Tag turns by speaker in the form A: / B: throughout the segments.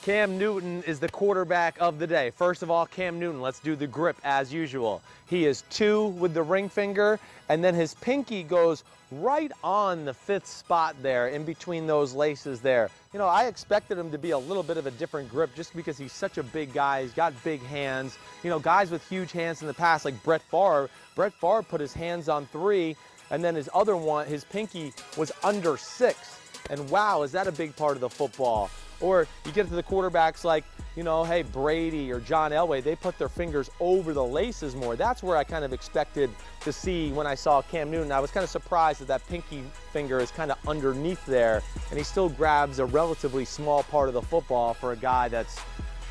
A: Cam Newton is the quarterback of the day. First of all, Cam Newton, let's do the grip as usual. He is 2 with the ring finger, and then his pinky goes right on the 5th spot there, in between those laces there. You know, I expected him to be a little bit of a different grip just because he's such a big guy. He's got big hands. You know, guys with huge hands in the past, like Brett Favre put his hands on 3, and then his other one, his pinky was under 6. And wow, is that a big part of the football? Or you get to the quarterbacks like, you know, hey, Brady or John Elway, they put their fingers over the laces more. That's where I kind of expected to see when I saw Cam Newton. I was kind of surprised that that pinky finger is kind of underneath there, and he still grabs a relatively small part of the football for a guy that's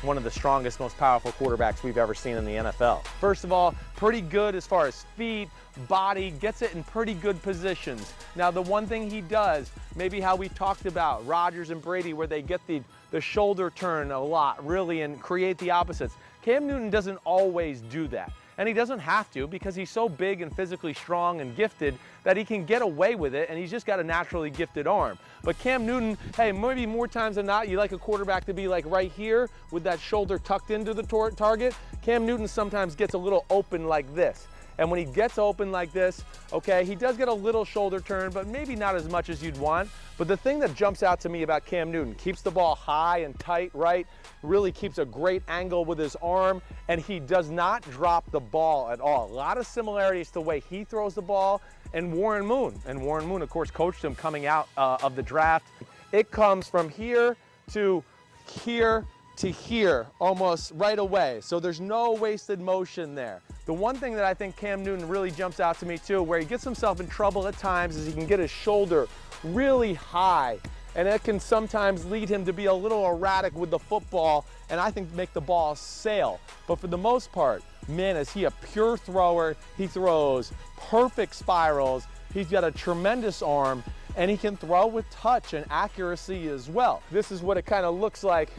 A: one of the strongest, most powerful quarterbacks we've ever seen in the NFL. First of all, pretty good as far as feet, body, gets it in pretty good positions. Now, the one thing he does, maybe how we talked about Rodgers and Brady, where they get the shoulder turn a lot, really, and create the opposites. Cam Newton doesn't always do that. And he doesn't have to, because he's so big and physically strong and gifted that he can get away with it, and he's just got a naturally gifted arm. But Cam Newton, hey, maybe more times than not, you like a quarterback to be like right here with that shoulder tucked into the target. Cam Newton sometimes gets a little open like this. And when he gets open like this, okay, he does get a little shoulder turn, but maybe not as much as you'd want. But the thing that jumps out to me about Cam Newton, keeps the ball high and tight, right? Really keeps a great angle with his arm, and he does not drop the ball at all. A lot of similarities to the way he throws the ball and Warren Moon. And Warren Moon, of course, coached him coming out of the draft. It comes from here to here to here almost right away. So there's no wasted motion there. The one thing that I think Cam Newton really jumps out to me too, where he gets himself in trouble at times, is he can get his shoulder really high. And it can sometimes lead him to be a little erratic with the football, and I think make the ball sail. But for the most part, man, is he a pure thrower. He throws perfect spirals. He's got a tremendous arm, and he can throw with touch and accuracy as well. This is what it kind of looks like.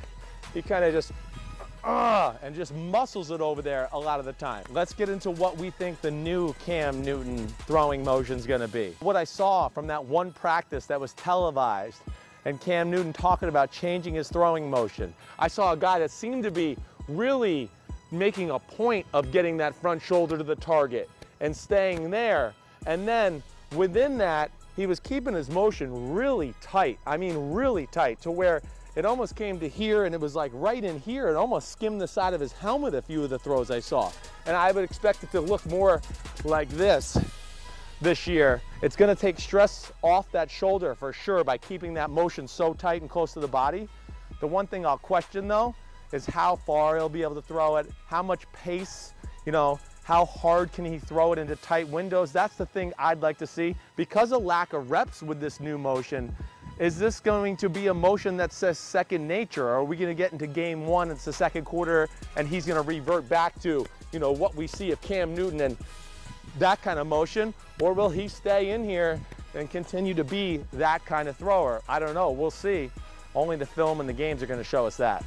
A: He kind of just, and just muscles it over there a lot of the time. Let's get into what we think the new Cam Newton throwing motion is going to be. What I saw from that one practice that was televised, and Cam Newton talking about changing his throwing motion. I saw a guy that seemed to be really making a point of getting that front shoulder to the target and staying there. And then within that, he was keeping his motion really tight. I mean, really tight, to where it almost came to here, and it was like right in here. It almost skimmed the side of his helmet a few of the throws I saw. And I would expect it to look more like this year. It's gonna take stress off that shoulder for sure by keeping that motion so tight and close to the body. The one thing I'll question though is how far he'll be able to throw it, how much pace, you know, how hard can he throw it into tight windows? That's the thing I'd like to see. Because of lack of reps with this new motion, is this going to be a motion that says second nature? Or are we gonna get into game 1, it's the second quarter, and he's gonna revert back to, you know, what we see of Cam Newton and that kind of motion? Or will he stay in here and continue to be that kind of thrower? I don't know, we'll see. Only the film and the games are gonna show us that.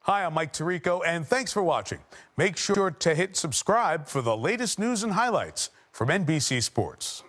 B: Hi, I'm Mike Tirico, and thanks for watching. Make sure to hit subscribe for the latest news and highlights from NBC Sports.